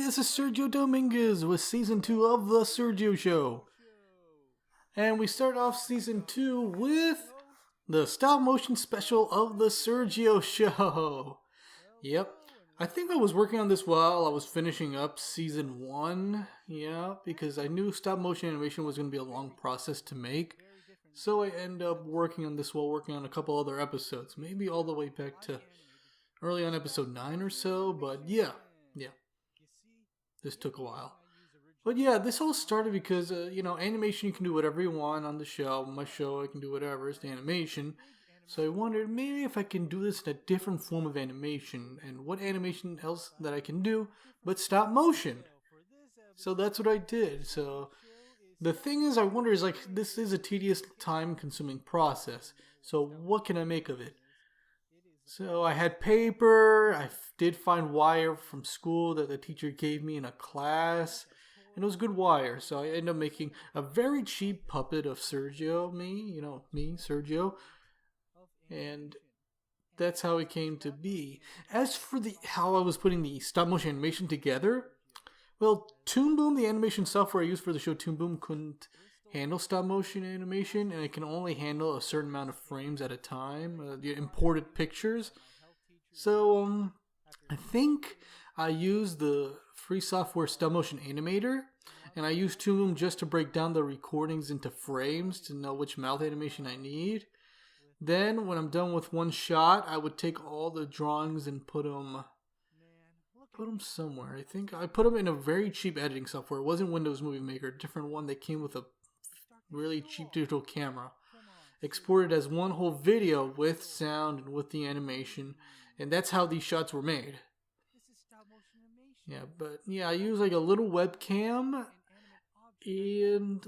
this is Sergio Dominguez with Season 2 of The Sergio Show. And we start off Season 2 with the stop motion special of The Sergio Show. Yep. I think I was working on this while I was finishing up Season 1. Yeah, because I knew stop motion animation was going to be a long process to make. So I ended up working on this while working on a couple other episodes. Maybe all the way back to early on episode 9 or so. But yeah. This took a while. But yeah, this all started because, animation, you can do whatever you want on the show. My show, I can do whatever. It's the animation. So I wondered maybe if I can do this in a different form of animation. And what animation else that I can do but stop motion. So that's what I did. So the thing is, I wonder is this is a tedious, time-consuming process. So what can I make of it? So I had paper, I did find wire from school that the teacher gave me in a class, and it was good wire, so I ended up making a very cheap puppet of Sergio, me, Sergio, and that's how it came to be. As for how I was putting the stop motion animation together, well, Toon Boom, the animation software I used for the show Toon Boom, couldn't handle stop motion animation, and it can only handle a certain amount of frames at a time, the imported pictures. So I think I used the free software stop motion animator, and I used Toon Boom just to break down the recordings into frames to know which mouth animation I need. Then when I'm done with one shot, I would take all the drawings and put them somewhere. I think I put them in a very cheap editing software. It wasn't Windows Movie Maker, a different one that came with a really cheap digital camera, exported as one whole video with sound and with the animation, and that's how these shots were made. I use like a little webcam and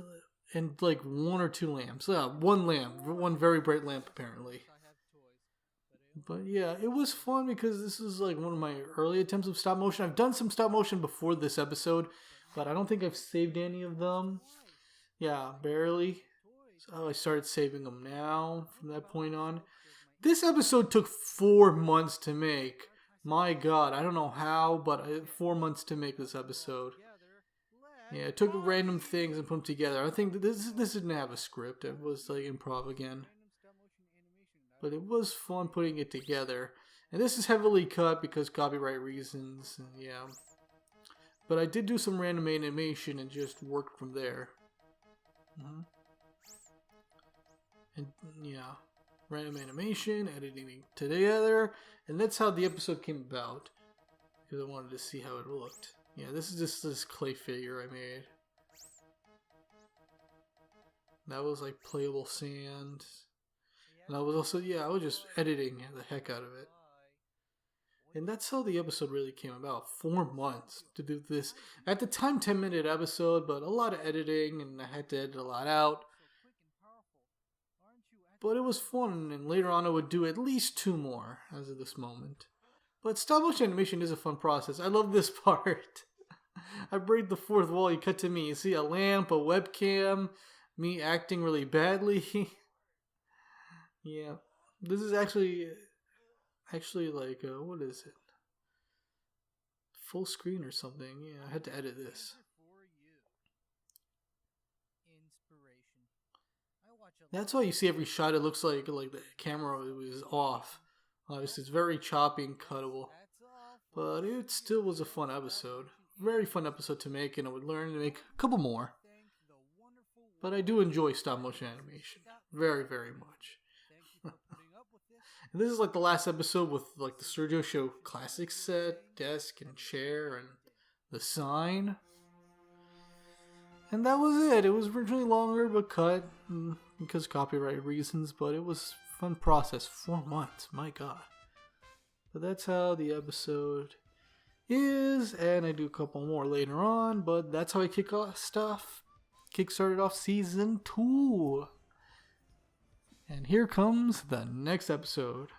like one or two lamps. One lamp, one very bright lamp apparently. But yeah, it was fun because this is like one of my early attempts of stop motion. I've done some stop motion before this episode, but I don't think I've saved any of them. Yeah, barely. So I started saving them now from that point on. This episode took 4 months to make. My God, I don't know how, but 4 months to make this episode. Yeah, I took random things and put them together. I think this didn't have a script. It was like improv again. But it was fun putting it together. And this is heavily cut because copyright reasons. And yeah. But I did do some random animation and just worked from there. And yeah, random animation, editing it together, and that's how the episode came about, because I wanted to see how it looked. Yeah, this is just this clay figure I made. That was like playable sand, and I was also, I was just editing the heck out of it. And that's how the episode really came about. 4 months to do this. At the time, 10-minute episode, but a lot of editing, and I had to edit a lot out. But it was fun, and later on I would do at least 2 more as of this moment. But stop motion animation is a fun process. I love this part. I break the fourth wall. You cut to me. You see a lamp, a webcam, me acting really badly. Yeah. This is actually like, what is it? Full screen or something. Yeah, I had to edit this. That's why you see every shot, it looks like the camera was off. Obviously, it's very choppy and cuttable. But it still was a fun episode. Very fun episode to make, and I would learn to make a couple more. But I do enjoy stop motion animation. Very, very much. And this is like the last episode with like the Sergio Show classic set, desk and chair, and the sign. And that was it. It was originally longer but cut because copyright reasons, but it was a fun process. 4 months, my God. But that's how the episode is, and I do a couple more later on, but that's how I kickstarted off Season 2. And here comes the next episode.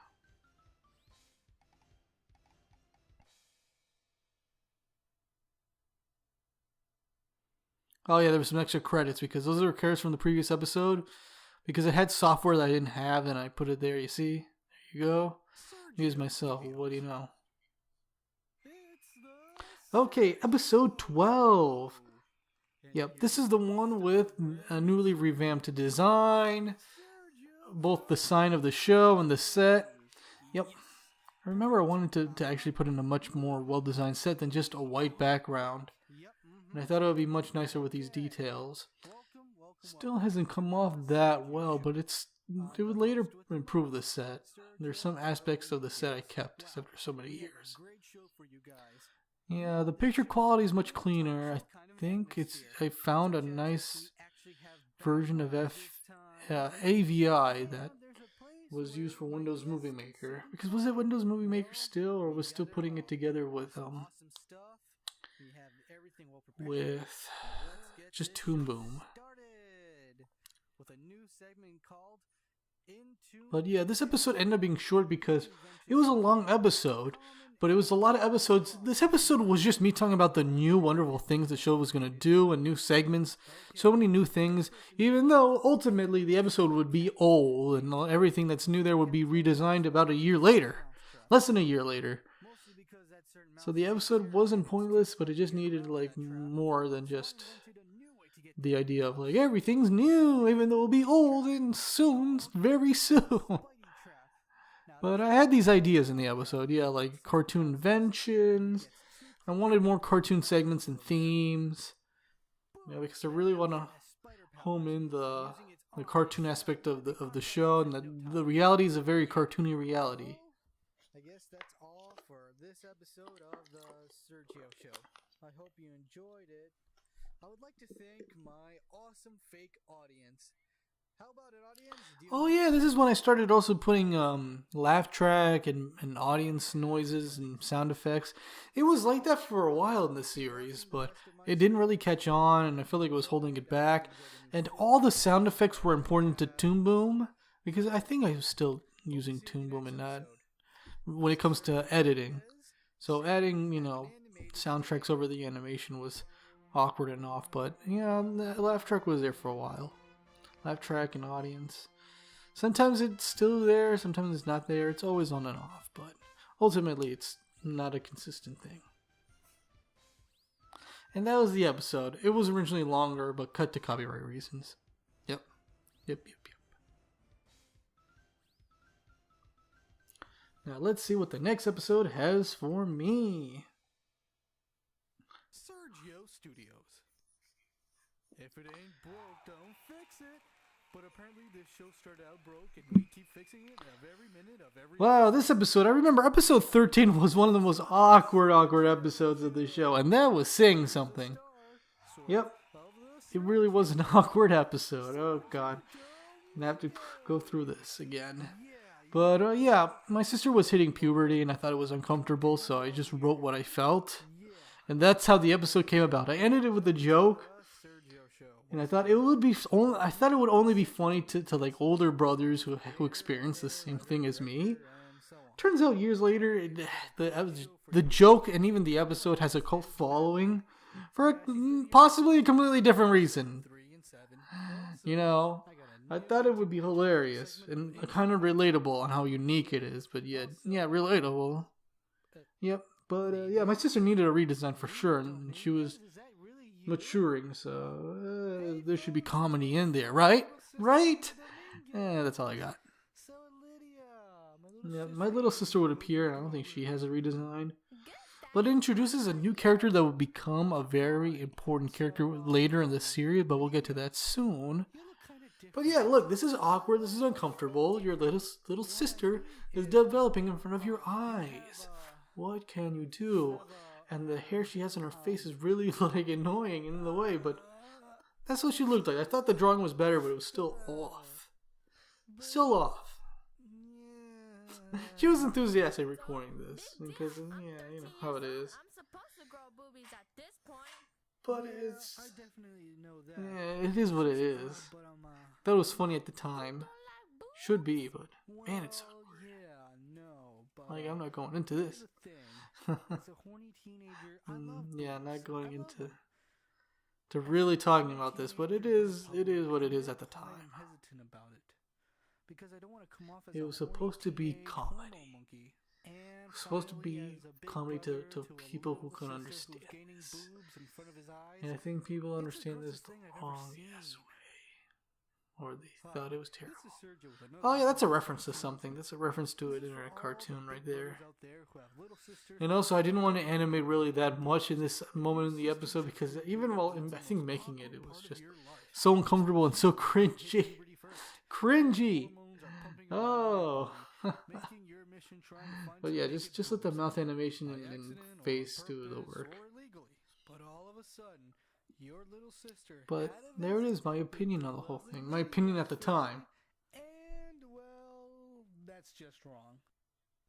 Oh yeah, there was some extra credits because those are credits from the previous episode. Because it had software that I didn't have and I put it there, you see? There you go. Here's myself, what do you know? Okay, episode 12. Yep, this is the one with a newly revamped design, both the sign of the show and the set. Yep. I remember I wanted to actually put in a much more well-designed set than just a white background. And I thought it would be much nicer with these details. Still hasn't come off that well, but it would later improve the set. There's some aspects of the set I kept after so many years. Yeah, the picture quality is much cleaner. I think I found a nice version of AVI that was used for Windows Movie Maker. Because was it Windows Movie Maker still, or was still putting it together with just Toon Boom? But yeah, this episode ended up being short because it was a long episode, but it was a lot of episodes. This episode was just me talking about the new wonderful things the show was going to do and new segments. So many new things, even though ultimately the episode would be old and everything that's new there would be redesigned about a year later. Less than a year later. So the episode wasn't pointless, but it just needed like more than just the idea of like everything's new, even though it'll be old and soon, very soon. But I had these ideas in the episode, yeah, like cartoon inventions. I wanted more cartoon segments and themes, yeah, because I really want to home in the cartoon aspect of the show, and the reality is a very cartoony reality. I guess that's all for this episode of the Sergio Show. I hope you enjoyed it. I would like to thank my awesome fake audience. How about it, audience? Oh yeah, this is when I started also putting laugh track and audience noises and sound effects. It was like that for a while in the series, but it didn't really catch on, and I feel like it was holding it back. And all the sound effects were important to Toon Boom, because I think I was still using Toon Boom in that when it comes to editing. So adding, soundtracks over the animation was awkward enough, but yeah, the laugh track was there for a while. Laugh track and audience. Sometimes it's still there, sometimes it's not there. It's always on and off, but ultimately it's not a consistent thing. And that was the episode. It was originally longer, but cut to copyright reasons. Yep. Now let's see what the next episode has for me. Sergio Studios. If it ain't broke, don't fix it. But apparently this show started out broke and we keep fixing it every minute of every Wow, this episode, I remember episode 13 was one of the most awkward episodes of the show, and that was saying something. Yep. It really was an awkward episode. Oh god. I have to go through this again. But yeah, my sister was hitting puberty and I thought it was uncomfortable, so I just wrote what I felt. And that's how the episode came about. I ended it with a joke. And I thought it would only be funny to like older brothers who experience the same thing as me. Turns out years later, the joke and even the episode has a cult following for possibly a completely different reason. I thought it would be hilarious and kind of relatable on how unique it is, but yeah, relatable. Yep, but yeah, my sister needed a redesign for sure, and she was maturing, so there should be comedy in there, right? Yeah, that's all I got. Yeah, my little sister would appear. I don't think she has a redesign, but it introduces a new character that will become a very important character later in the series, but we'll get to that soon. But yeah, look, this is awkward, this is uncomfortable. Your little sister is developing in front of your eyes. What can you do? And the hair she has on her face is really like annoying in the way, but that's what she looked like. I thought the drawing was better, but it was still off. She was enthusiastic recording this because, yeah, you know how it is. But it is what it is. That was funny at the time. Should be, but man, it's so weird. Like, I'm not going into this. Yeah, not going into really talking about this, but it is what it is at the time. It was supposed to be comedy. And supposed to finally, be as a big comedy brother to a people who little can sister understand who's gaining this. boobs in front of his eyes, And I think people it's the understand this grossest the thing I've ever wrong seen. way. Or they Hi, thought it was terrible. this is Sergio with another Oh yeah, that's a episode of reference to Cartoons. something. That's a reference to This it is in for a all cartoon the right big there. brothers out there who have little sisters And who also, I didn't want to don't animate really that much in know. this moment in the Little episode sisters because are even weird while because I it's think the most making it, awkward it was part of just your life. so uncomfortable and so Especially when you hit cringy. puberty first. Cringy. Hormones are pumping around Oh. your body, making your mission trying to find But some yeah, naked just let the boobs. mouth animation By and accident or on face do the purpose work. or illegally. But all of a sudden, your little sister But had a there it visit is, my with opinion the on the whole lovely thing. My lady opinion of at the the time. family, and well, that's just wrong.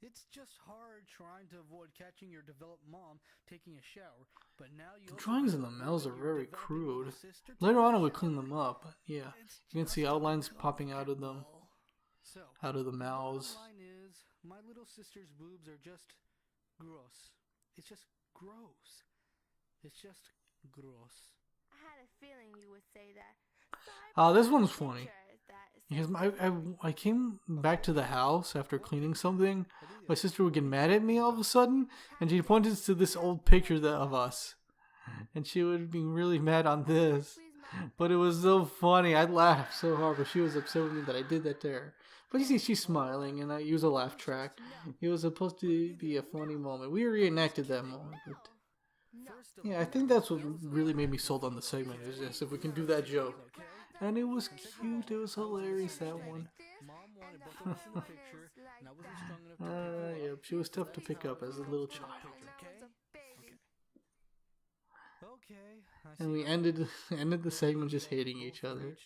It's just hard trying to avoid catching your developed mom taking a shower, but now you The also drawings in gotta the males are avoid your very developing little crude. sister Later taking on, I a would clean shower. them up, but yeah, It's you can see just outlines popping out of them, uncomfortable. So, out of the the mouths. bottom line is, my little sister's boobs are just gross. It's just gross. It's just gross. I had a feeling you would say that. So I This brought one's pictures funny. that Because said- I came back to the house after cleaning something. My sister would get mad at me all of a sudden, and she pointed to this old picture of us. And she would be really mad on this. Squeeze my But it was so funny. I laughed so hard, but she was upset with me that I did that to her. But you see, she's smiling, and I use a laugh track. It was supposed to be a funny moment. We reenacted that moment. But No. yeah, I think that's what really made me sold on the segment, is just if we can do that joke. And it was cute, it was hilarious, that one. Mom wanted both of us in the picture, and I wasn't strong enough to pick you up. Yep, she was tough to pick up as a little child. Okay. And we ended the segment just hating each other.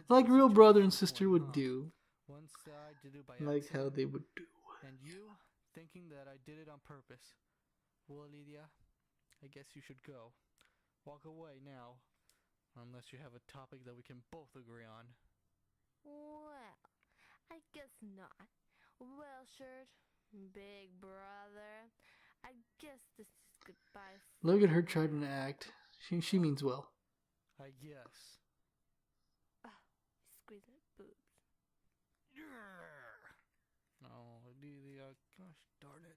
Like real brother and sister would do. One side did it by Like how accident, they would do. and you thinking that I did it on purpose. Well, Lydia, I guess you should go. Walk away now. Unless you have a topic that we can both agree on. Well, I guess not. Well, Shirt, big brother, I guess this is goodbye. Look at her trying to act. She means well. I guess. Squeeze my boobs. Oh, Lydia, gosh darn it.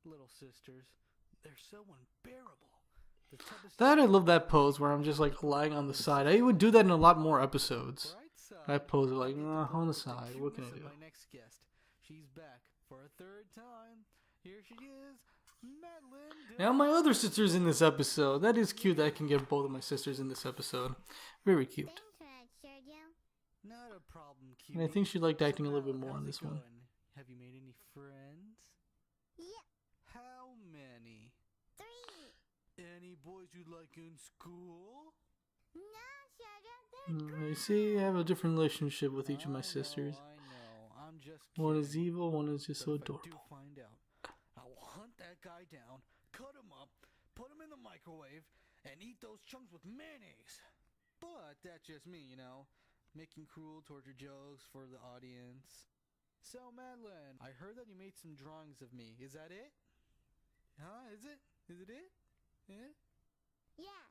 Little sisters, they're so unbearable. The type of That I sister- love that pose where I'm just like lying on the side. I would do that in a lot more episodes. Bright side, I pose it like, get to on the pose with side, what can I cuteness do? of my next guest. She's back for a third time. Here she is, Madeline. Now my other sister's in this episode. That is cute that I can get both of my sisters in this episode. Very cute. Thanks for that, Sergio. Not a problem, And I cutie. think she liked So acting a little bit Madeline, more on how's this it one. going? Have you made any friends? Yeah, How many? 3. Any boys you like in school? No, Sergio, they're You see, I have a different relationship with each of my sisters. I know. I'm just One is kidding. evil, one is just so But if I do adorable. find out, I will hunt that guy down, cut him up, put him in the microwave, and eat those chunks with mayonnaise. But that's just me, you know, making cruel torture jokes for the audience. So, Madeline, I heard that you made some drawings of me. Is that it? Huh? Is it? Is it it? Yeah? Yes,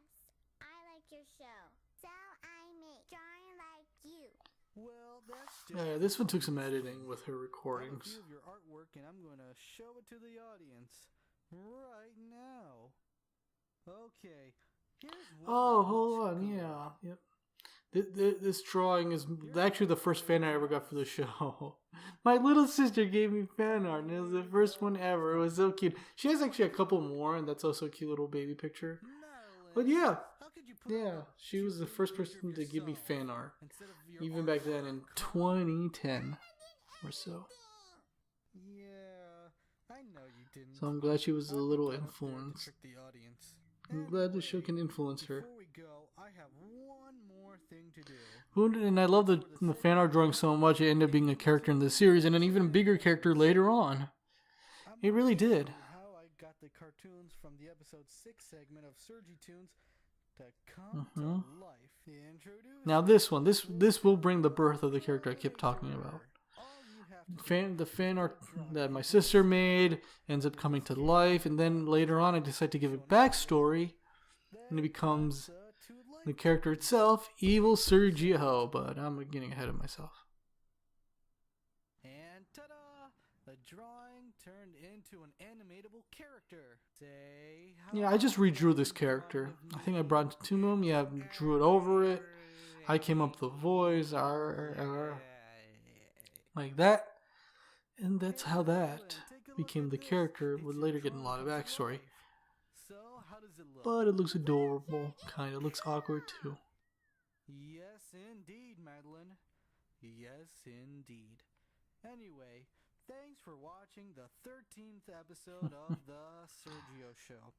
I like your show. So I make drawing like you. Well, that's Yeah, this one took some editing with her I have a recordings. view of your artwork, and I'm going to show it to the audience right now. Okay. Here's one Oh, that hold looks on, good. yeah, yep. This drawing is actually the first fan I ever got for the show. My little sister gave me fan art, and it was the first one ever. It was so cute. She has actually a couple more, and that's also a cute little baby picture. Madeline, But yeah, how could you put yeah, up a she was the cute first picture of person to give me yourself fan art. instead of your Even back then in artwork? Come on. 2010 or so. Yeah, I know you didn't. So I'm glad she was a I put little that up there to influenced. trick the audience. I'm glad the show Anyway, can influence her. Before we go, I have one more thing to do. And I love the fan art drawing so much, it ended up being a character in the series and an even bigger character later on. I'm It really gonna show did. you How I got the cartoons from the episode 6 segment of Sergi Tunes to come to life. Introduce Now this one, this will bring the birth of the character I kept talking about. All you have to do The fan art that my sister made ends up coming to life, and then later on I decide to give it backstory, and it becomes to the life. character itself, Evil Sergio. But I'm getting ahead of myself. Aang turned into an animatable character. Say Yeah, I just redrew this character. I think I brought it to Tomb. Yeah, drew it over it. I came up with the voice, like that. And that's how that became the character. Would later get a lot of backstory. So, how does it look? But it looks adorable. Kind of looks awkward too. Yes, indeed, Madeline. Yes, indeed. Anyway, thanks for watching the 13th episode of the Sergio Show.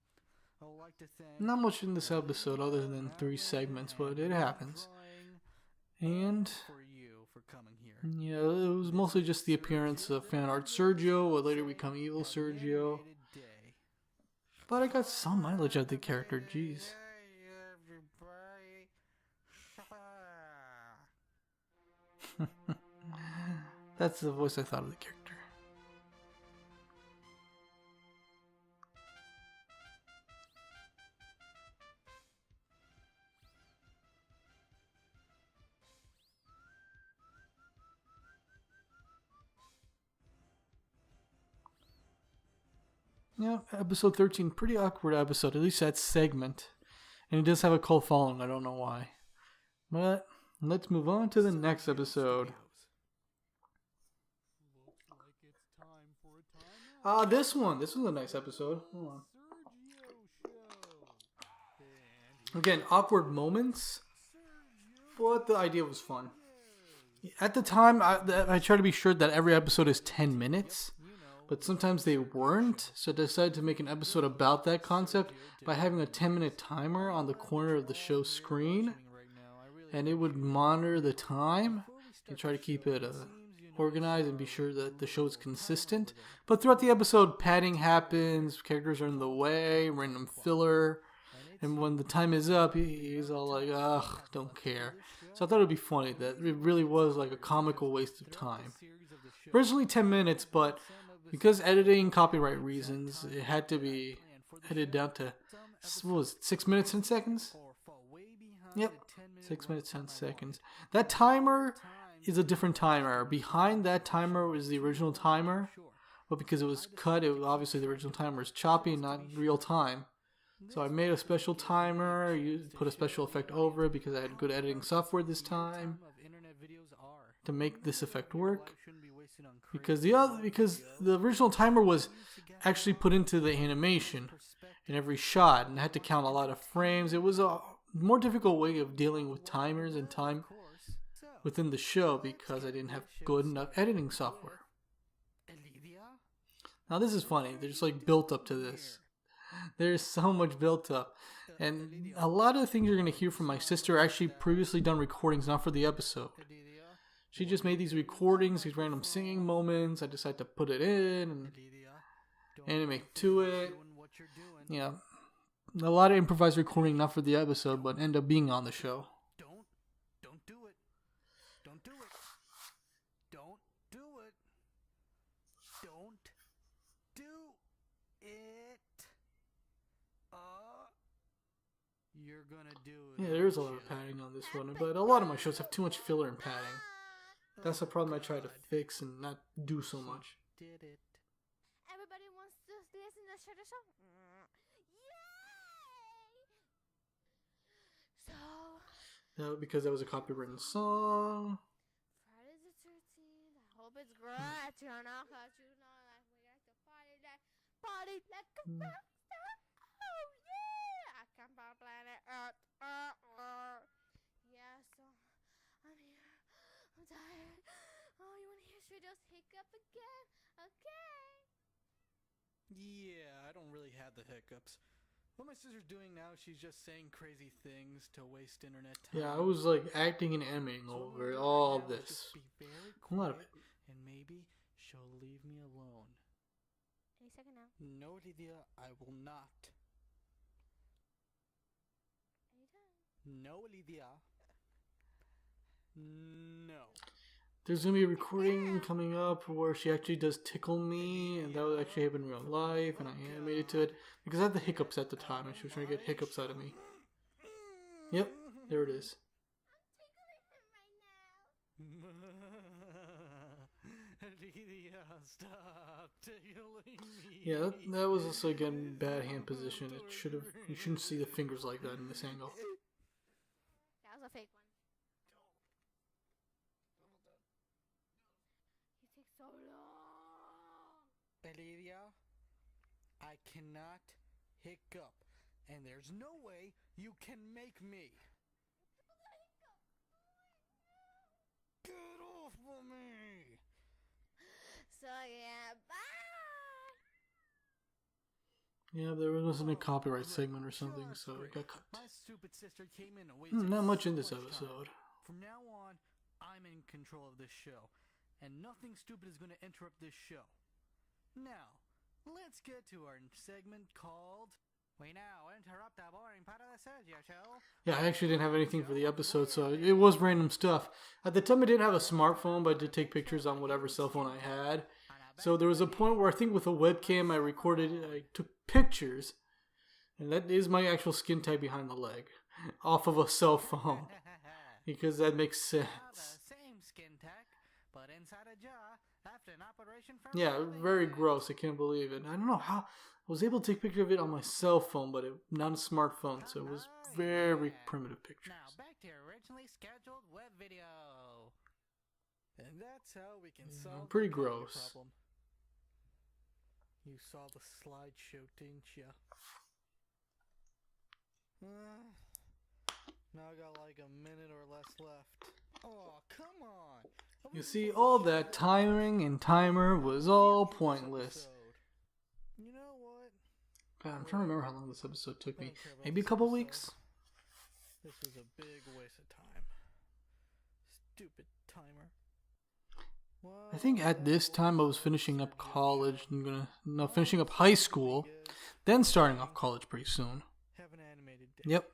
I would like to thank... Not much in this episode other than 3 segments, but it happens. And for you for coming here. yeah, it was mostly just the appearance of fan art Sergio, would later become evil Sergio. But I got some mileage out of the character, jeez. That's the voice I thought of the character. Yeah, episode 13, pretty awkward episode, at least that segment. And it does have a cult following, I don't know why. But let's move on to the next episode. This was a nice episode. Hold on. Again, awkward moments, but the idea was fun. At the time, I try to be sure that every episode is 10 minutes, but sometimes they weren't, so I decided to make an episode about that concept by having a 10-minute timer on the corner of the show screen, and it would monitor the time and try to keep it organized and be sure that the show is consistent. But throughout the episode, padding happens, characters are in the way, random filler, and when the time is up, he's all like, ugh, don't care. So I thought it would be funny that it really was like a comical waste of time. Originally 10 minutes, but because editing, copyright reasons, it had to be edited down to, what was it, 6 minutes 10 seconds? Yep, 6 minutes 10 seconds. That timer is a different timer. Behind that timer is the original timer, but because it was cut, obviously the original timer is choppy and not real time. So I made a special timer, put a special effect over it because I had good editing software this time to make this effect work. Because the original timer was actually put into the animation in every shot and I had to count a lot of frames. It was a more difficult way of dealing with timers and time within the show because I didn't have good enough editing software. Now this is funny. There's like built up to this. There's so much built up. And a lot of the things you're going to hear from my sister are actually previously done recordings, not for the episode. She just made these recordings, these random singing moments. I decided to put it in and animate to it. Yeah. A lot of improvised recording, not for the episode, but end up being on the show. Don't do it. Don't do it. Don't do it. Don't do it. You're gonna do it. Yeah, there's a lot of padding on this one, but a lot of my shows have too much filler and padding. That's a problem I try to fix and not do so much. Did it. Everybody wants to listen to the show. Yay! So, Because that was a copywritten song. Friday the 13th. I hope it's great. You know, cause you know, like we like to party like a rockstar. Oh yeah! I come from planet Earth. Yeah, so I'm here. I'm tired. Oh, you wanna hear Sergio's hiccup again? Okay. Yeah, I don't really have the hiccups. What my sister's doing now, she's just saying crazy things to waste internet time. Yeah, I was like acting and animating over all of this. Just be very A lot of it. and maybe she'll leave me alone. Any second now. No, Lydia, I will not. Anytime. No, Lydia. No. There's gonna be a recording coming up where she actually does tickle me, and that would actually happen in real life, and I animated to it because I had the hiccups at the time, and she was trying to get hiccups out of me. Yep, there it is. Lydia, stop. Yeah, that was also again bad hand position. It should have. You shouldn't see the fingers like that in this angle. That was a fake one. You take so long. Olivia, I cannot hiccup, and there's no way you can make me. Get off of me! So yeah, bye. Yeah, there wasn't a copyright segment or something, so it got cut. My stupid sister came in and wasted Not much in so this much time. episode. From now on, I'm in control of this show, and nothing stupid is going to interrupt this show. Now, let's get to our segment called We Now Interrupt the Boring Part of the Sergio Show. Yeah, I actually didn't have anything for the episode, so it was random stuff. At the time, I didn't have a smartphone, but I did take pictures on whatever cell phone I had. So there was a point where I think with a webcam, I took pictures, and that is my actual skin type behind the leg, off of a cell phone, because that makes sense. The same skin tech, but inside a jar after an operation for Yeah, very gross. I can't believe it. I don't know how I was able to take a picture of it on my cell phone, but not a smartphone, so it was very primitive pictures. Now back to your originally scheduled web video. And that's how we can solve pretty the color gross. problem. You saw the slideshow, didn't ya? Now I got like a minute or less left. Oh, come on! You see, all that timing and timer was all pointless. You know what? God, I'm trying to remember how long this episode took me. Maybe a couple weeks? This was a big waste of time. Stupid timer. I think at this time I was finishing up college. Finishing up high school, then starting off college pretty soon. Have an animated day. Yep.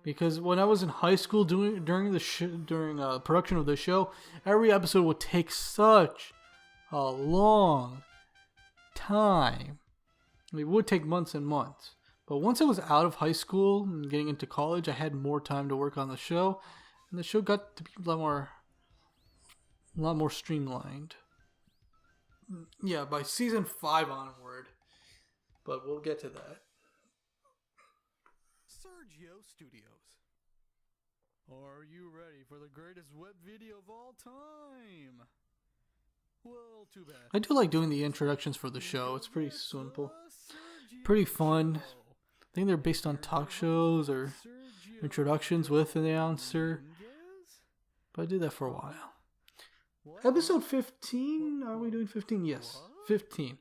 Because when I was in high school during production of the show, every episode would take such a long time. It would take months and months. But once I was out of high school and getting into college, I had more time to work on the show, and the show got to be a lot more streamlined. Yeah, by season 5 onward. But we'll get to that. Sergio Studios. Are you ready for the greatest web video of all time? Well, too bad. I do like doing the introductions for the show. It's pretty simple. Pretty fun. I think they're based on talk shows or introductions with an announcer. But I did that for a while. Episode 15? Are we doing 15? Yes, 15.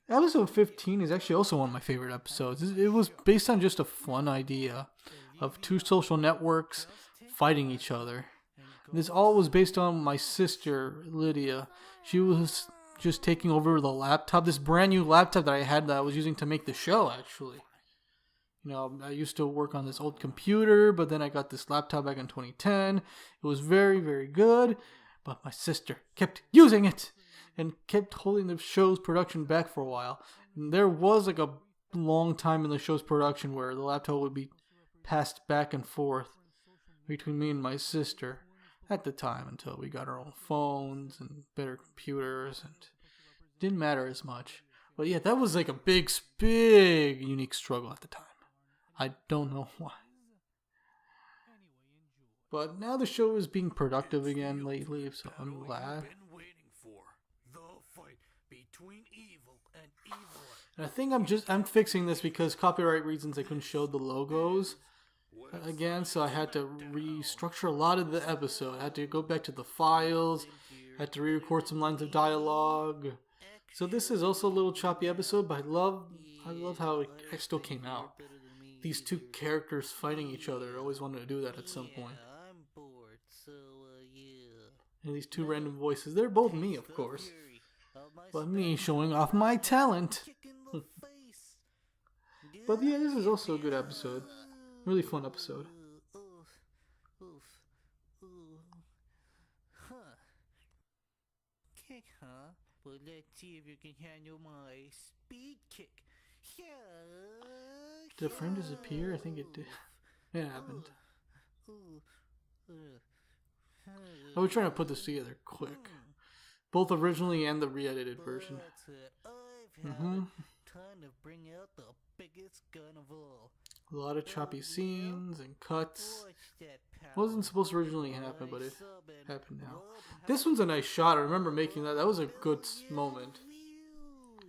Episode 15 is actually also one of my favorite episodes. It was based on just a fun idea of two social networks fighting each other. This all was based on my sister, Lydia. She was just taking over the laptop, this brand new laptop that I had that I was using to make the show, actually. You know, I used to work on this old computer, but then I got this laptop back in 2010. It was very, very good, but my sister kept using it and kept holding the show's production back for a while. And there was like a long time in the show's production where the laptop would be passed back and forth between me and my sister at the time until we got our own phones and better computers, and it didn't matter as much. But yeah, that was like a big unique struggle at the time. I don't know why. But now the show is being productive again lately, so I'm glad. And I think I'm fixing this because copyright reasons I couldn't show the logos again, so I had to restructure a lot of the episode. I had to go back to the files, I had to re-record some lines of dialogue. So this is also a little choppy episode, but I love how it still came out. These two characters fighting each other. I always wanted to do that at some point. I'm bored, so yeah. And these two random voices. They're both me, of course. But me showing off my talent. But yeah, this is also a good episode. Really fun episode. Kick, huh? Well, let's see if you can handle my speed kick. Did a friend disappear? I think it did. It happened. I was trying to put this together quick. both originally and the re-edited version. I've Mhm. time to bring out the biggest gun of all. A lot of choppy scenes and cuts. Watch that power. Wasn't supposed to originally happen, but it Sub and happened now. raw This one's a nice shot. I remember making that. That was a good moment.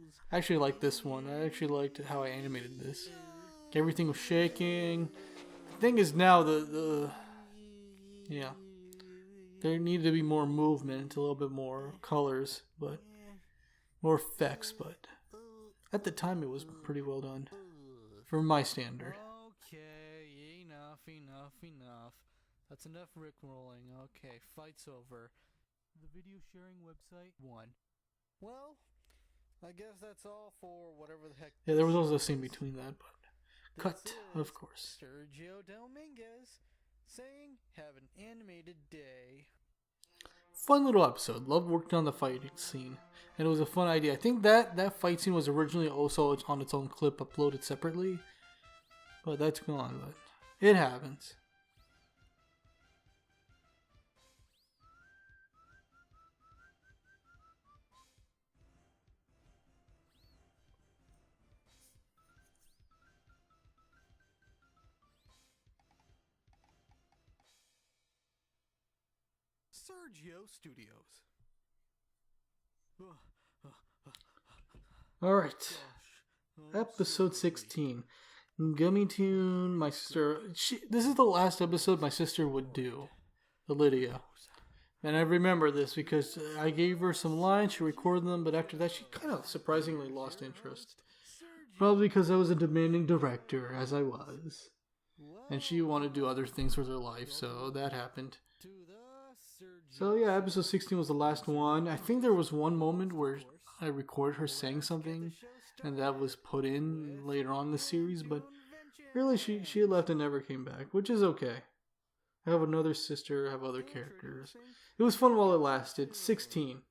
views. I actually liked this one. I actually liked how I animated this. Everything was shaking. The thing is now yeah. There needed to be more movement, a little bit more colors, but more effects, but at the time it was pretty well done for my standard. Okay, enough. That's enough rickrolling. Okay, fight's over. The video sharing website won. Well, I guess that's all for whatever the heck. Yeah, there was this also a show scene is. between that, but This cut, is of course. Sergio Dominguez saying, "Have an animated day." Fun little episode. Loved working on the fighting scene, and it was a fun idea. I think that fight scene was originally also on its own clip uploaded separately, but that's gone. But it happens. Sergio Studios. All right. Gosh. Episode 16. Gummy Tune, my sister. This is the last episode my sister would do. The Lydia. And I remember this because I gave her some lines, she recorded them, but after that she kind of surprisingly lost interest. Probably because I was a demanding director, as I was. And she wanted to do other things with her life, so that happened. So yeah, episode 16 was the last one. I think there was one moment where I recorded her saying something, and that was put in later on in the series, but really she left and never came back, which is okay. I have another sister, I have other characters. It was fun while it lasted. 16.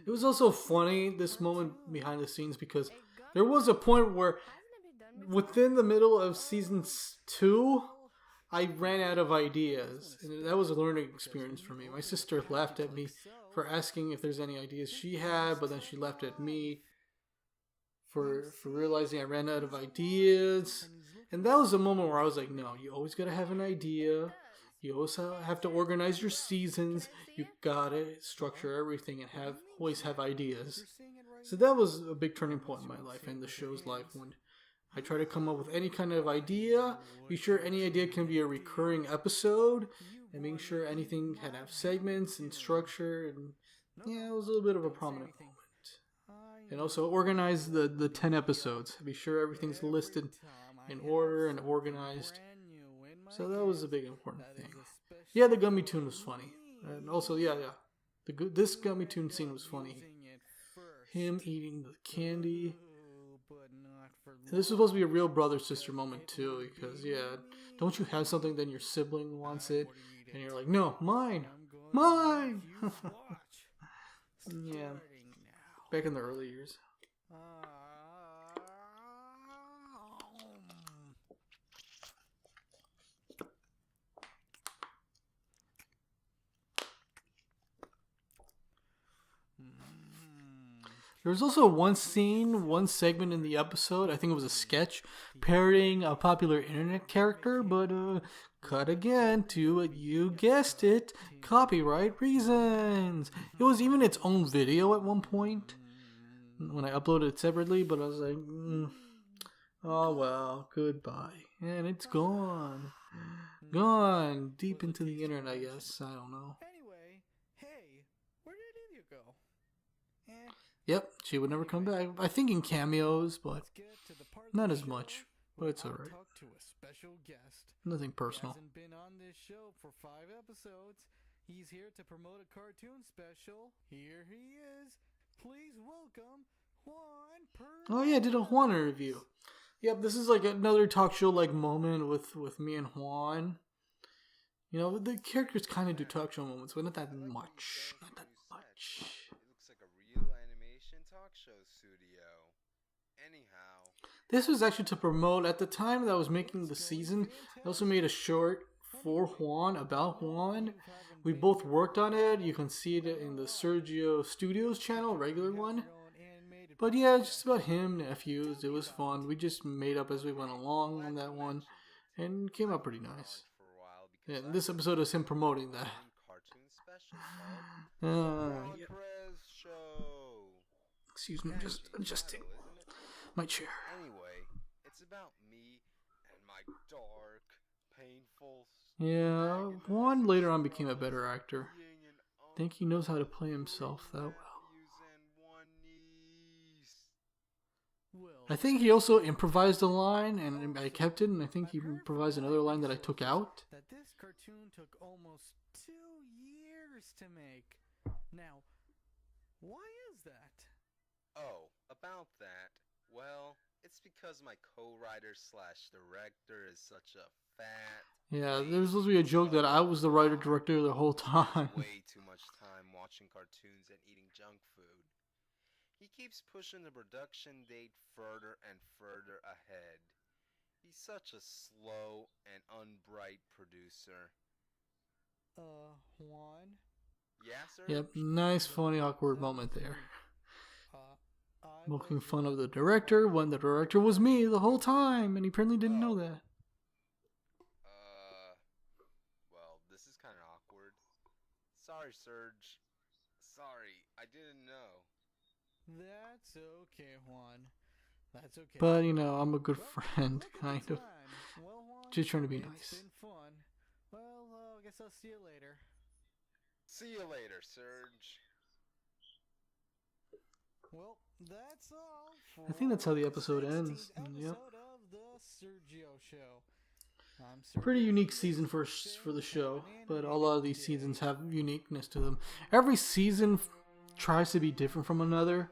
It was also funny, this moment behind the scenes, because there was a point where within the middle of season 2, I ran out of ideas, and that was a learning experience for me. My sister laughed at me for asking if there's any ideas she had, but then she laughed at me for realizing I ran out of ideas. And that was a moment where I was like, no, you always gotta have an idea. You always have to organize your seasons. You gotta structure everything and always have ideas. So that was a big turning point in my life and the show's life when I try to come up with any kind of idea. Be sure any idea can be a recurring episode, and make sure anything can have segments and structure. And yeah, it was a little bit of a prominent moment. And also organize the 10 episodes. Be sure everything's listed in order and organized. So that was a big important thing. Yeah, the Gummy Tune was funny. And also, yeah. This Gummy Tune scene was funny. Him eating the candy. This is supposed to be a real brother-sister moment too, because yeah, don't you have something then your sibling wants it, and you're like, no, mine! Yeah, back in the early years. There was also one segment in the episode, I think it was a sketch, parodying a popular internet character, but cut again to, you guessed it, copyright reasons. It was even its own video at one point, when I uploaded it separately, but I was like, oh well, goodbye. And it's gone. Gone deep into the internet, I guess. I don't know. Anyway, hey, where did Lydia go? Yep, she would never come back. I think in cameos, but not as much. But it's alright. To a special guest. Nothing personal. He hasn't been on this show for 5 episodes. He's here to promote a cartoon special. Here he is. Please welcome Juan Per. Oh yeah, I did a Juan review. Yep, this is like another talk show like moment with me and Juan. You know, the characters kind of do talk show moments, but not that much. Not that much. This was actually to promote, at the time that I was making the season, I also made a short for Juan, about Juan, We both worked on it. You can see it in the Sergio Studios channel, regular one. But yeah, it's just about him, nephews. It was fun. We just made up as we went along on that one, and it came out pretty nice. And this episode is him promoting that. Yeah. Excuse me, I'm just adjusting my chair. Anyway, it's about me and my dark, painful. Yeah, Juan later on became a better actor. I think he knows how to play himself that well. I think he also improvised a line, and I kept it, and I think he improvised another line that I took out. That this cartoon took almost 2 years to make. Now, why is that? Oh, about that. Well, it's because my co-writer / director is such a fat. Yeah, there was supposed to be a joke that I was the writer-director the whole time. Way too much time watching cartoons and eating junk food. He keeps pushing the production date further and further ahead. He's such a slow and unbright producer. Juan? Yeah, sir? Yep, nice, funny, awkward moment there. Making fun of the director when the director was me the whole time, and he apparently didn't know that. Well, this is kind of awkward. Sorry, Serge. Sorry, I didn't know. That's okay, Juan. That's okay. But, you know, I'm a good friend, kind of. Well, Juan, Just trying to be it's nice. been fun. Well, I guess I'll see you later. See you later, Serge. Well, that's all for I think that's how the episode 16th ends. episode Yep. of the Sergio Show. I'm Sergio. Pretty unique season for the show, but a lot of these seasons have uniqueness to them. Every season tries to be different from another.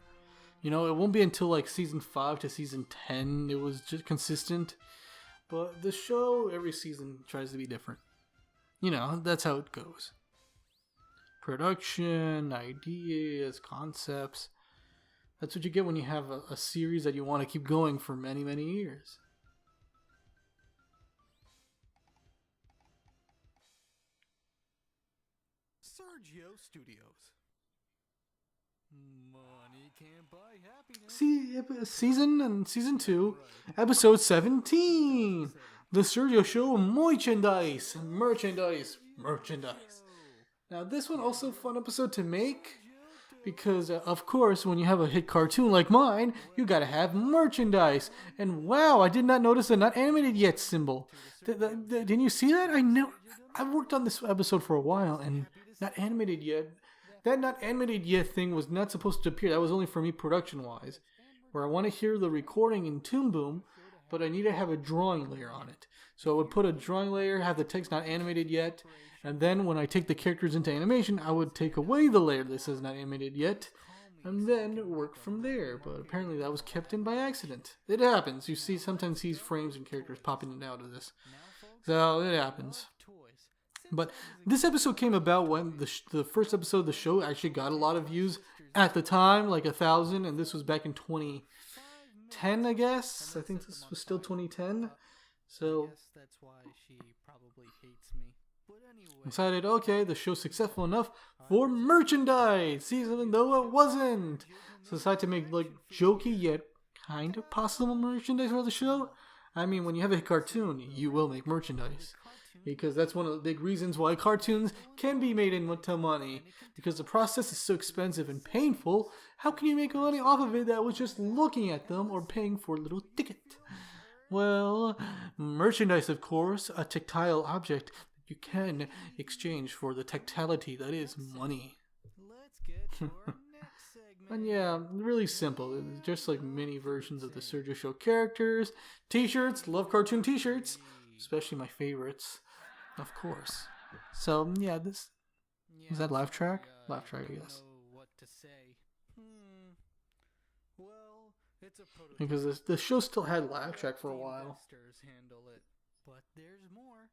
You know, it won't be until like season 5 to season 10 it was just consistent. But the show, every season tries to be different. You know, that's how it goes. Production, ideas, concepts. That's what you get when you have a series that you want to keep going for many, many years. Sergio Studios. Money can't buy happiness. See, season 2, episode 17. The Sergio Show merchandise. Now this one also a fun episode to make. Because, of course, when you have a hit cartoon like mine, you gotta have merchandise. And wow, I did not notice the not animated yet symbol. Didn't you see that? I know. I've worked on this episode for a while, and not animated yet. That not animated yet thing was not supposed to appear. That was only for me production-wise. Where I want to hear the recording in Toon Boom, but I need to have a drawing layer on it. So I would put a drawing layer, have the text not animated yet, and then when I take the characters into animation, I would take away the layer that says not animated yet, and then work from there. But apparently that was kept in by accident. It happens. You see sometimes see frames and characters popping in and out of this. So it happens. But this episode came about when the first episode of the show actually got a lot of views at the time, like 1,000, and this was back in 2010, I guess. I think this was still 2010. So I guess that's why she probably hates me. But anyway, decided, okay, the show's successful enough for merchandise, even though it wasn't. So decided to make like jokey yet kind of possible merchandise for the show. I mean, when you have a cartoon, you will make merchandise. Because that's one of the big reasons why cartoons can be made into money. Because the process is so expensive and painful, how can you make money off of it that was just looking at them or paying for a little ticket? Well, merchandise, of course, a tactile object that you can exchange for the tactility that is money. let's get to our next segment. And yeah, really simple. It's just like mini versions of the Sergio Show characters. T-shirts, love cartoon t-shirts, especially my favorites, of course. So yeah, this is that laugh track? Laugh track, I guess. Know what to say. Well, it's a prototype. Because the show still had laugh track for a The while. investors handle it. But there's more.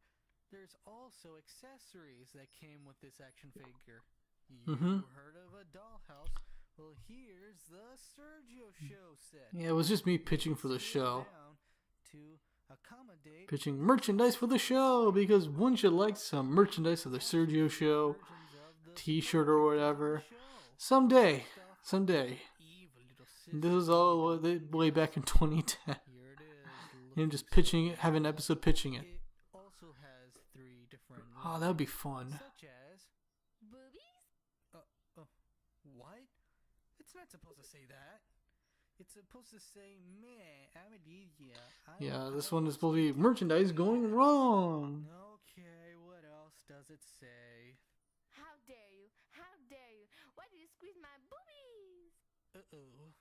There's also accessories that came with this action figure. You heard of a dollhouse? Well, here's the Sergio Show set. Yeah, it was just me pitching for the show. Down to accommodate Pitching merchandise for the show because one should like some merchandise of the Sergio Show, T-shirt or whatever. Someday. This is all way back in 2010. Here it is. Him just pitching it, have an episode pitching it. It also has 3 different Oh, that would be fun. such as Boobies? what? It's not supposed to say that. It's supposed to say meh. Yeah, this one is supposed to be merchandise going wrong. Okay, what else does it say? How dare you? How dare you? Why did you squeeze my boobies? Uh-oh.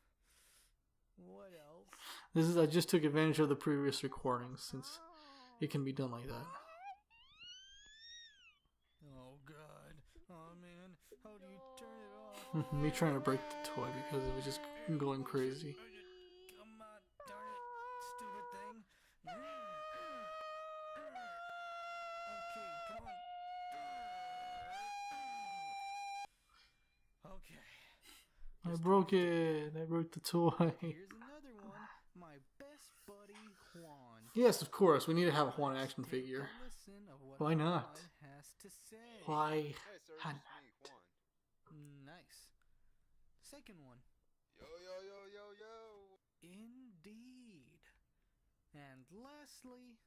What else? I just took advantage of the previous recording since it can be done like that. Oh god. Oh man. How do you turn it off? Me trying to break the toy because it was just going crazy. Come on, darn it. Stupid thing. Okay, come on. Okay. I broke it. I broke the toy. Here's another one. My best buddy Juan. Yes, of course. We need to have a Juan action figure. Listen of what Why not? Juan has to say. Why? Hey, sir, Had- it's me, Juan. Nice. Second one. Yo, yo, yo, yo, yo. Indeed. And lastly,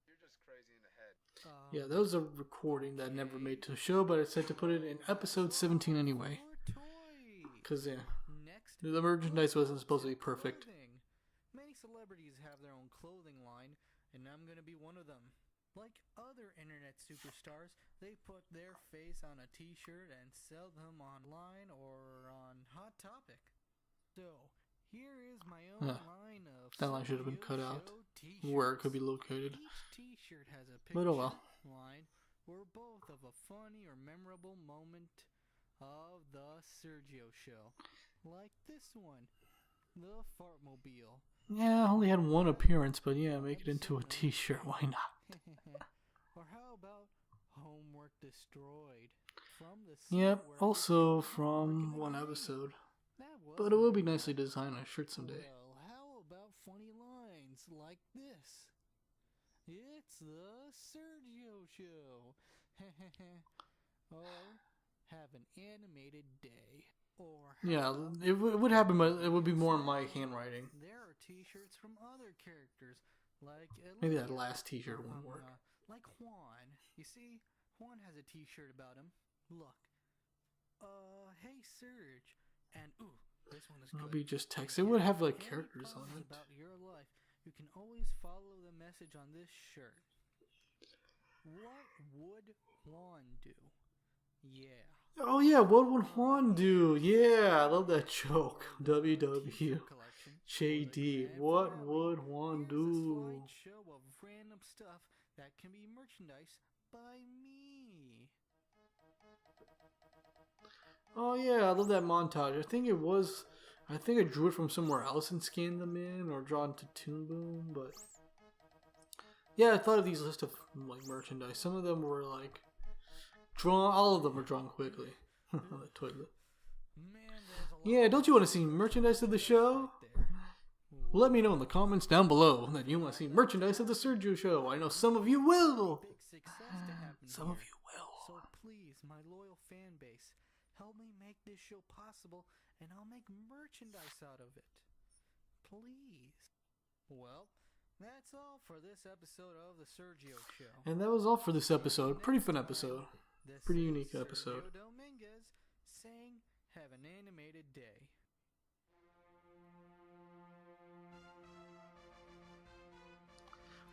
You're just crazy in the head. Yeah, that was a recording that never made to the show, but I said to put it in episode 17 anyway. your toy. Because, yeah, Next, the merchandise wasn't supposed to be perfect. clothing. Many celebrities have their own clothing line, and I'm gonna be one of them. Like other internet superstars, they put their face on a t-shirt and sell them online or on Hot Topic. So, here is my own Yeah, line of that line should have been Sergio cut out, Show where it could be t-shirts. located. Each t-shirt has a picture But oh well. line or both of a funny or memorable moment of the Sergio Show. Like this one, the Fartmobile. Yeah, I only had one appearance, but yeah, make it into a t-shirt. Why not? Or how about Homework Destroyed? From the Yep, scene where also we from work one in the game. episode. That was But it will be nice. nicely designed on a shirt someday. Well, how about funny lines like this? It's the Sergio Show. Or have an animated day. Or how Yeah, about it would happen, but it would be more in my handwriting. there are t-shirts from other characters, like Maybe that Elliot, last t-shirt won't work. like Juan. You see, Juan has a t-shirt about him. Look. Hey Serge. And ooh, this one is It'll good. be just text. It would have like Any characters on posts it. about your life, you can always follow the message on this shirt. What would Juan do? Yeah. Oh yeah, what would Juan do? Yeah, I love that joke. WW. T-shirt collection. JD, For the grand what finale, would Juan here's a do? slideshow of random stuff that can be merchandise by me. Oh yeah, I love that montage. I think I drew it from somewhere else and scanned them in or drawn to Toon Boom, but yeah, I thought of these list of like merchandise. Some of them were like drawn. All of them were drawn quickly. On the toilet. Man, there's a lot Yeah, don't you want to see merchandise of the show? there. Let me know in the comments down below that you want to see merchandise of the Sergio Show. I know some of you will. Big success to happen Some of here. you will. So please, my loyal fan base, help me make this show possible, and I'll make merchandise out of it. Please. Well, that's all for this episode of the Sergio Show. And that was all for this episode. Pretty fun episode. This Pretty is unique Sergio episode. Dominguez saying, "Have an animated day."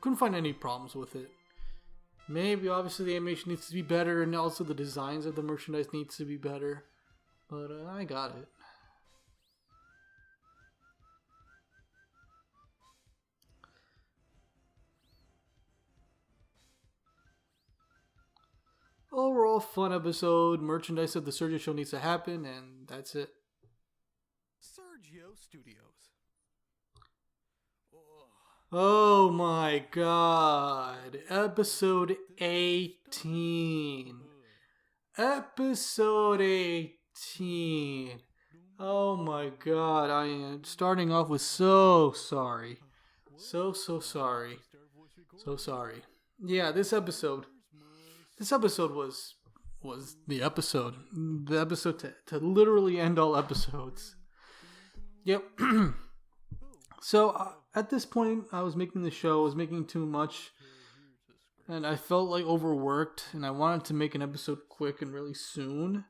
Couldn't find any problems with it. Maybe obviously the animation needs to be better, and also the designs of the merchandise needs to be better. But I got it. Overall fun episode. Merchandise of the Sergio Show needs to happen, and that's it. Sergio Studios. Oh. Oh my god. Episode 18. Episode 18. Oh my god. I am starting off with so sorry. So sorry. So sorry. Yeah, this episode was the episode. The episode to literally end all episodes. Yep. So at this point, I was making the show. I was making too much. And I felt like overworked. And I wanted to make an episode quick and really soon.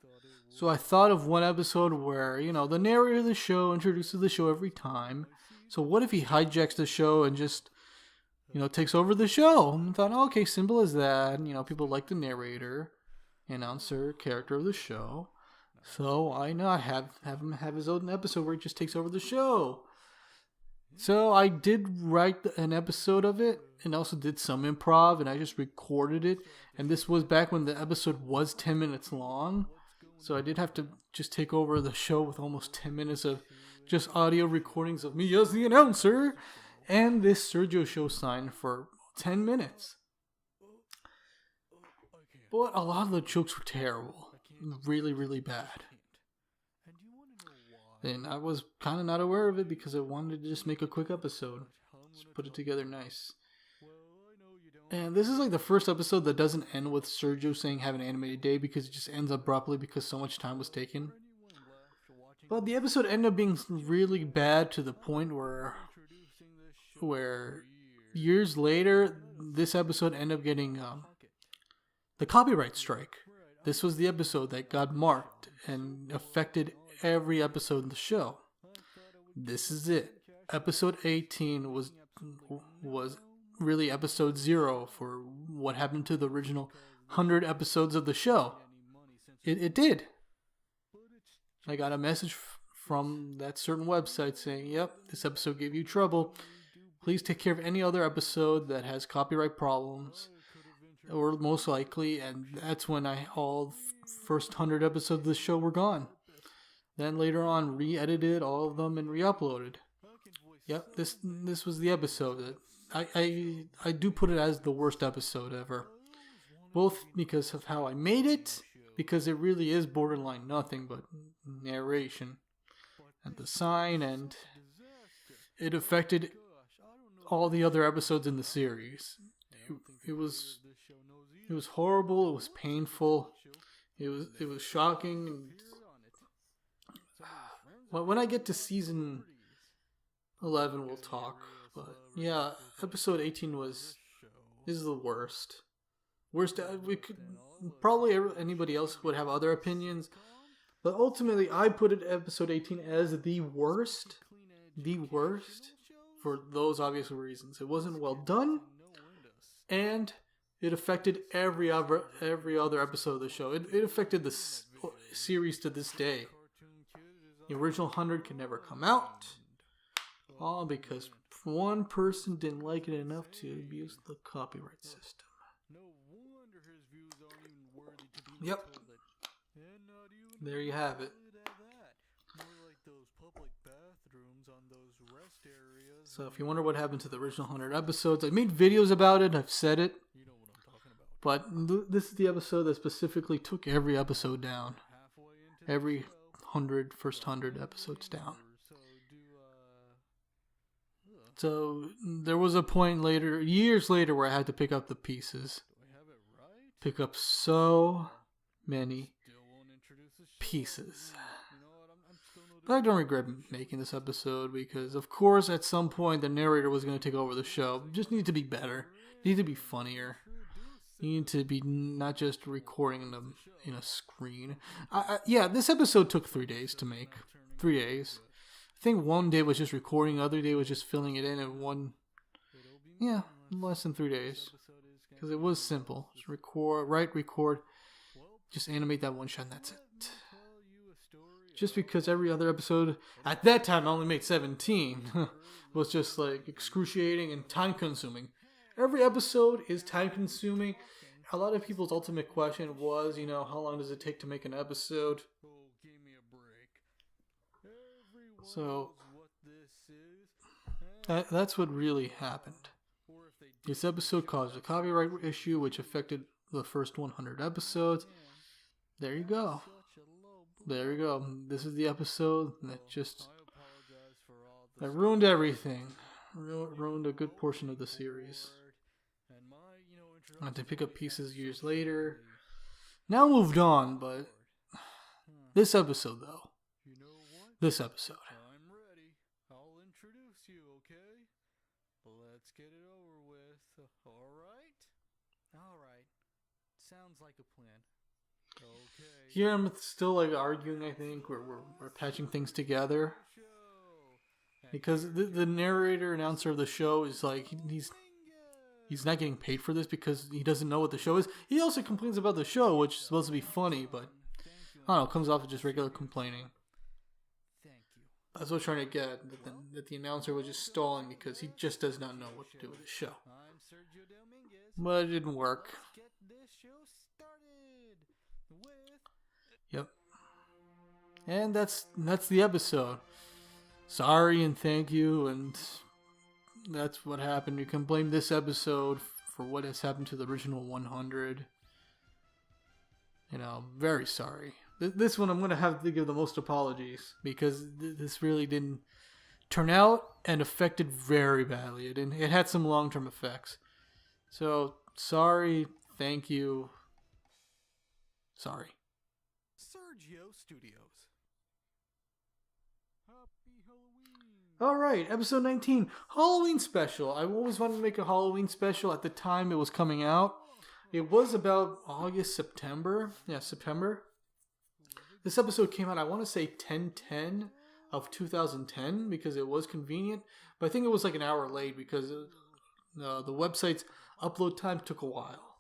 So I thought of one episode where, the narrator of the show introduces the show every time. So what if he hijacks the show and just, takes over the show? And I thought, okay, simple as that. People like the narrator, announcer, character of the show. So why not have him have his own episode where he just takes over the show? So I did write an episode of it and also did some improv, and I just recorded it. And this was back when the episode was 10 minutes long. So I did have to just take over the show with almost 10 minutes of just audio recordings of me as the announcer and this Sergio show sign for 10 minutes. But a lot of the jokes were terrible. Really, really bad. And I was kind of not aware of it because I wanted to just make a quick episode. Just put it together nice. And this is like the first episode that doesn't end with Sergio saying have an animated day, because it just ends abruptly because so much time was taken. But the episode ended up being really bad to the point where years later, this episode ended up getting the copyright strike. This was the episode that got marked and affected every episode of the show. This is it. Episode 18 was really episode 0 for what happened to the original 100 episodes of the show. It did. I got a message from that certain website saying, yep, this episode gave you trouble. Please take care of any other episode that has copyright problems, or most likely, and that's when all first 100 episodes of the show were gone. Then later on, re-edited all of them and re-uploaded. Yep, this was the episode. I do put it as the worst episode ever. Both because of how I made it, because it really is borderline nothing but narration and the sign, and it affected all the other episodes in the series. It was horrible. It was painful. It was shocking. Well, when I get to season 11, we'll talk. But yeah, episode 18 is the worst. We could probably anybody else would have other opinions, but ultimately I put it episode 18 as the worst for those obvious reasons. It wasn't well done, and it affected every other episode of the show. It affected the series to this day. The original 100 can never come out, all because one person didn't like it enough to abuse the copyright system. Yep. There you have it. So if you wonder what happened to the original 100 episodes, I made videos about it, I've said it. But this is the episode that specifically took every episode down. Every first 100 episodes down. So there was a point years later, where I had to pick up the pieces. Pick up so many pieces. But I don't regret making this episode, because of course at some point the narrator was going to take over the show. Just need to be better. Need to be funnier. Need to be not just recording them in a screen. Yeah, this episode took 3 days to make. 3 days. I think one day was just recording, the other day was just filling it in, and less than 3 days. Because it was simple. Just record, just animate that one shot, and that's it. Just because every other episode, at that time I only made 17, was just like excruciating and time consuming. Every episode is time consuming. A lot of people's ultimate question was, how long does it take to make an episode? So that's what really happened. This episode caused a copyright issue which affected the first 100 episodes. There you go. This is the episode that ruined everything. Ruined a good portion of the series. I had to pick up pieces years later. Now moved on, but this episode though. You know what? This episode. I'm ready. I'll introduce you, okay? Let's get it over with. Alright? Alright. Sounds like a plan. Okay. Here I'm still like arguing, I think. We're patching things together. Because the narrator, announcer of the show is like, he's not getting paid for this because he doesn't know what the show is. He also complains about the show, which is supposed to be funny, but I don't know, it comes off as just regular complaining. Thank you. That's what I'm trying to get, that the announcer was just stalling because he just does not know what to do with the show. I'm Sergio Dominguez. But it didn't work. Let's get this show started with Yep. And that's the episode. Sorry and thank you, and that's what happened. You can blame this episode for what has happened to the original 100. You know, very sorry. This one I'm going to have to give the most apologies because this really didn't turn out and affected very badly. It had some long-term effects. So, sorry, thank you. Sorry. Sergio Studios. Happy Halloween. Alright, episode 19, Halloween special. I always wanted to make a Halloween special at the time it was coming out. It was about August, September. Yeah, September. This episode came out, I want to say 10/10 of 2010 because it was convenient. But I think it was like an hour late because the website's upload time took a while.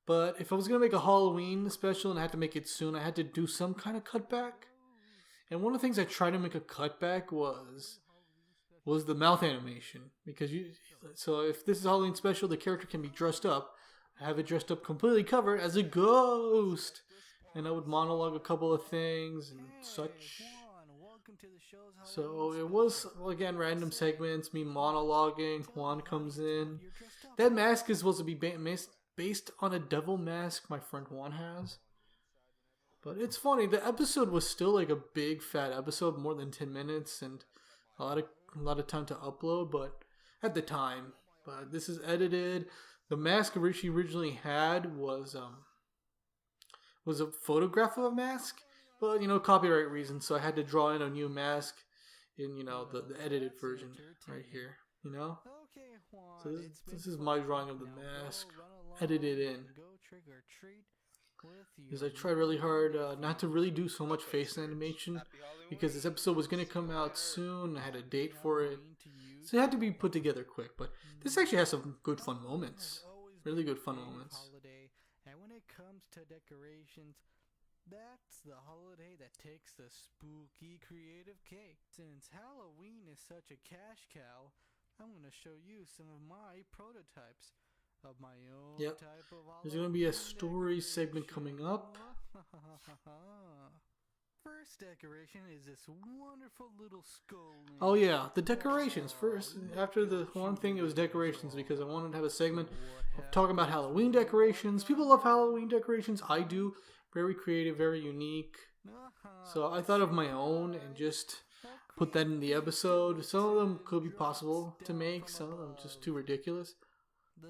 But if I was going to make a Halloween special and I had to make it soon, I had to do some kind of cutback. And one of the things I tried to make a cutback was the mouth animation. Because so if this is a Halloween special, the character can be dressed up. I have it dressed up completely covered as a ghost. And I would monologue a couple of things and such. So it was, again, random segments, me monologuing, Juan comes in. That mask is supposed to be based on a devil mask my friend Juan has. But it's funny, the episode was still like a big fat episode, more than 10 minutes, and a lot of time to upload, but at the time. But this is edited. The mask she originally had was a photograph of a mask, but copyright reasons, so I had to draw in a new mask in the edited version right here. So this is my drawing of the mask, edited in. Because I tried really hard not to really do so much face animation, because this episode was going to come out soon. I had a date for it, so it had to be put together quick. But this actually has some good fun moments, really good fun moments. And when it comes to decorations, that's the holiday that takes the spooky creative cake. Since Halloween is such a cash cow, I'm going to show you some of my prototypes of my own type of Halloween. There's going to be a story segment coming up. First decoration is this wonderful little skull. Oh yeah, the decorations first. After the one thing, it was decorations because I wanted to have a segment of talking about Halloween decorations. People love Halloween decorations. I do. Very creative, very unique. So I thought of my own and just put that in the episode. Some of them could be possible to make. Some of them just too ridiculous.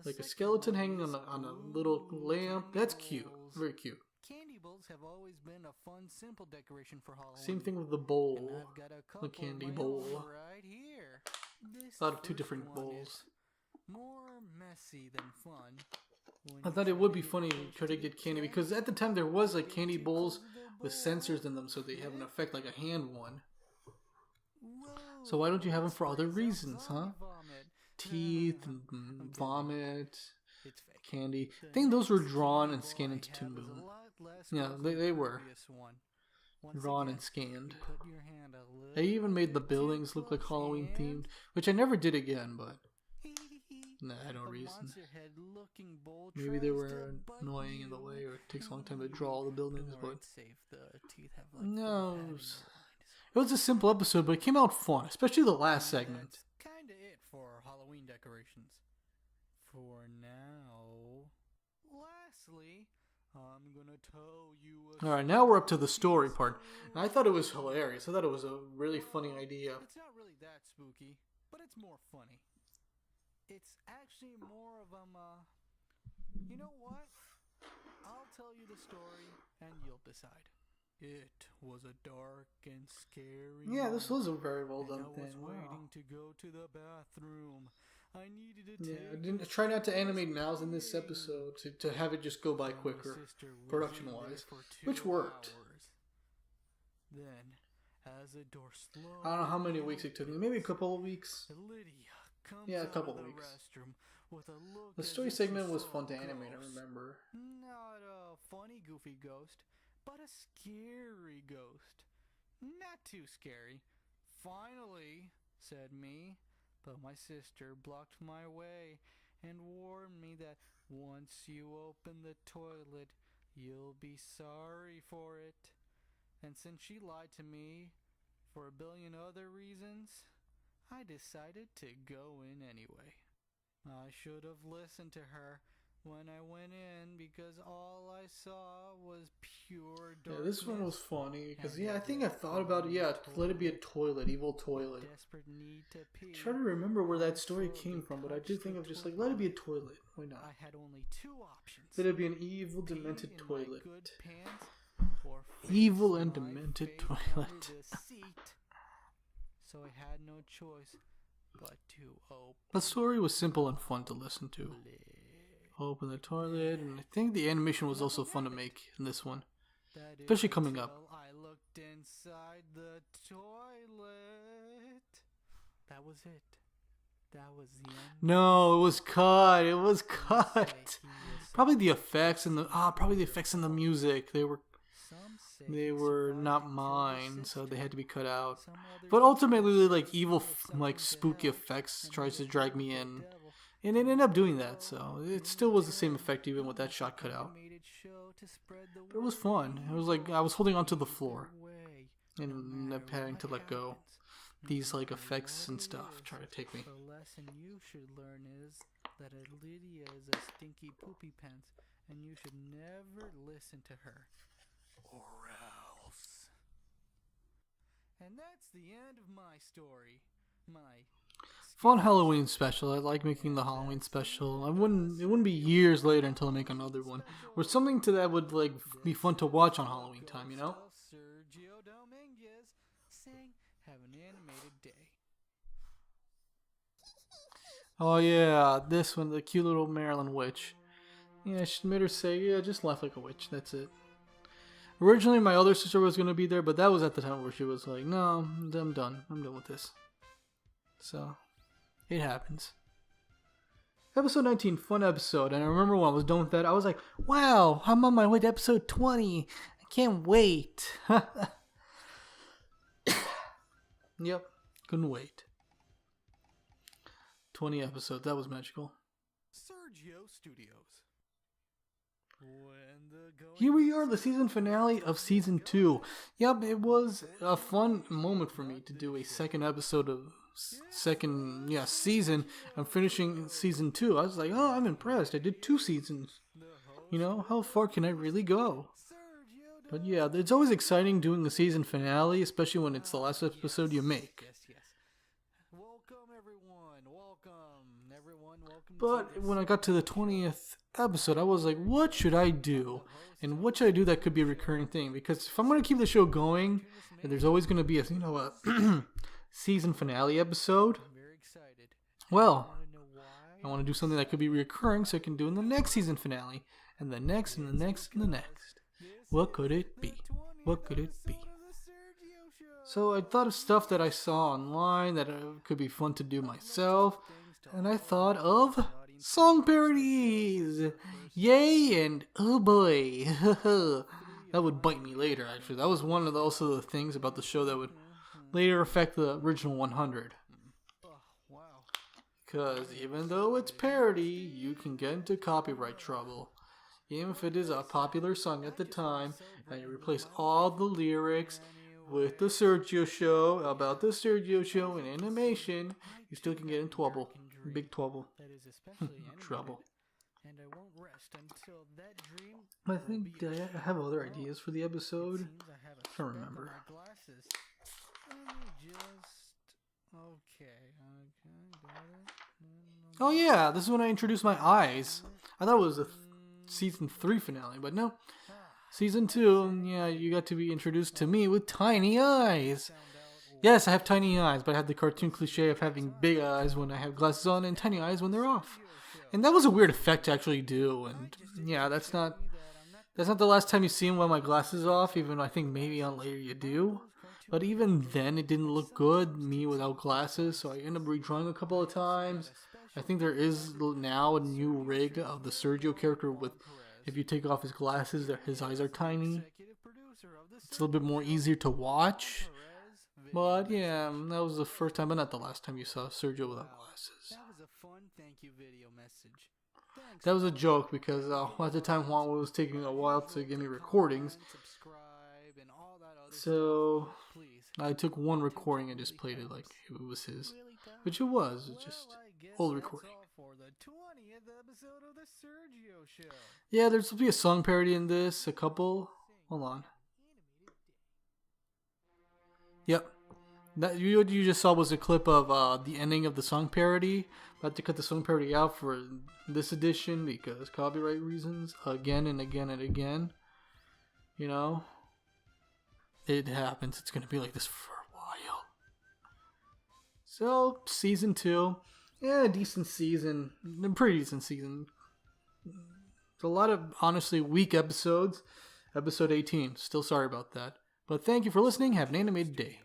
Like a skeleton hanging on a little lamp. That's cute. Very cute. Candy bowls have always been a fun, simple decoration for Halloween. Same thing with the bowl. And I've got a The candy of my bowl. own right here. This A lot of two first different one bowls. is more messy than fun. I thought it would be funny to try to get candy because at the time there was like candy bowls with sensors in them so they have an effect like a hand one. So why don't you have them for other reasons, huh? Teeth and vomit, candy. I think those were drawn and scanned into Toon Boom. Yeah, they were drawn and scanned. They even made the buildings look like Halloween themed, which I never did again, but nah, I had no reason. Maybe they were annoying in the way, or it takes a long time to draw all the buildings, but no. It was a simple episode, but it came out fun, especially the last segment. That's kinda it for Halloween decorations. For now. Lastly, I'm gonna tell you a Alright, now we're up to the story part. And I thought it was hilarious. I thought it was a really funny idea. It's not really that spooky, but it's more funny. It's actually more of You know what? I'll tell you the story and you'll decide. It was a dark and scary Yeah, this night, was a very well and done I was thing. Wow. waiting to go to the bathroom. I needed to Yeah, take I didn't a try not to animate serious mouths in this pee. episode to have it just go by So my quicker, sister was production in there wise, for which 2 worked. hours. Then, as the door slowly I don't know how many weeks it took me, maybe a couple of weeks. Lydia comes Yeah, a out couple of of the weeks. restroom with a look The as story if she segment was saw fun to a animate, I ghost. remember. Not a funny, goofy ghost, but a scary ghost. Not too scary. Finally, said me, but my sister blocked my way and warned me that once you open the toilet, you'll be sorry for it. And since she lied to me for a billion other reasons, I decided to go in anyway. I should have listened to her when I went in because all I saw was pure Yeah, darkness. this one was funny because and I a think I thought about it. Yeah, let it be a toilet, evil toilet. desperate need to pee. I try to remember where that I story slowly came from, but I touched did think the of just like toilet. let it be a toilet. Why not? I had only 2 options. Let it be an evil, Pee demented in my toilet. good pants or Evil face and my demented fate under toilet. the seat. So I had no choice but to open The story was simple and fun to listen to. Open the toilet, and I think the animation was also fun to make in this one. That is Especially coming up. until I looked inside the toilet. That was it. That was the end. No, it was cut. It was Some say cut. he was Probably the effects and the music. They were Some say he not survived and killed mine, his so they sister. had to be cut out. Some others But ultimately, say like he evil, was sent like to spooky hell effects and tries to was drag me killed by in, the devil. and it ended up doing that. So it still was the same effect even with that shot cut out. Animated show to spread the But it was word fun. It was like I was holding onto the floor either way, and no ended up matter having to what let go. happens, no These like matter effects what and it stuff is, try to take me. the lesson you should learn is that a Lydia is a stinky poopy pants, and you should never listen to her, or else. And that's the end of my story. My Fun Halloween special. I like making the Halloween special. It wouldn't be years later until I make another one. Or something to that would like be fun to watch on Halloween time, you know? Sergio Dominguez saying, "Have an animated day." Oh yeah, this one, the cute little Maryland witch. Yeah, she made her say, yeah, just laugh like a witch. That's it. Originally, my other sister was gonna be there, but that was at the time where she was like, no, I'm done. I'm done with this. So, it happens. Episode 19, fun episode. And I remember when I was done with that, I was like, wow, I'm on my way to episode 20. I can't wait. Yep, couldn't wait. 20 episodes, that was magical. Sergio Studios. When the going Here we are, the season finale of season 2. Yep, it was a fun moment for me to do a second episode of season. I'm finishing season 2. I was like, oh, I'm impressed. I did 2 seasons. You know, how far can I really go? But yeah, it's always exciting doing the season finale, especially when it's the last episode you make. Yes. Welcome everyone. Welcome But to when I got to the 20th episode, I was like, what should I do? And what should I do that could be a recurring thing? Because if I'm going to keep the show going, and there's always going to be a season finale episode, I'm very excited. well, Want to know why? I want to do something that could be recurring so I can do in the next season finale, and the next, and the next, and the next. What could it be? What could it be? So I thought of stuff that I saw online that could be fun to do myself, and I thought of song parodies! Yay and oh boy! That would bite me later, actually. That was one of also the things about the show that would later affect the original 100. Wow. Because even though it's parody, you can get into copyright trouble. Even if it is a popular song at the time, and you replace all the lyrics with the Sergio show, about the Sergio show and animation, you still can get in trouble. Big trouble. That is especially Trouble. animated, and I won't rest until that dream. I think I have other ideas for the episode. Seems I have a Can't speck on remember. my glasses. Let me just. Okay, got it. Oh yeah, this is when I introduced my eyes. I thought it was season 3 finale, but no. Season 2, yeah, you got to be introduced to me with tiny eyes. Yes, I have tiny eyes, but I have the cartoon cliche of having big eyes when I have glasses on and tiny eyes when they're off. And that was a weird effect to actually do, and yeah, that's not the last time you see me with my glasses off, even though I think maybe on later you do. But even then, it didn't look good, me without glasses, so I ended up redrawing a couple of times. I think there is now a new rig of the Sergio character with, if you take off his glasses, his eyes are tiny. It's a little bit more easier to watch. But yeah, that was the first time, but not the last time you saw Sergio without glasses. That was a fun thank you video message. Thanks, That was a joke because at the time Juan was taking a while to give me recordings. subscribe, and all that other So stuff. Please. I took one recording and just played it like it was his. Which it was. It's just old recording. For the 20th episode of the Sergio Show. Yeah, there's supposed to be a song parody in this. A couple. Hold on. Yep. That you just saw was a clip of the ending of the song parody. I had to cut the song parody out for this edition because copyright reasons. Again and again and again. You know? It happens. It's going to be like this for a while. So, season 2. Yeah, decent season. Pretty decent season. It's a lot of, honestly, weak episodes. Episode 18. Still sorry about that. But thank you for listening. Have an animated day.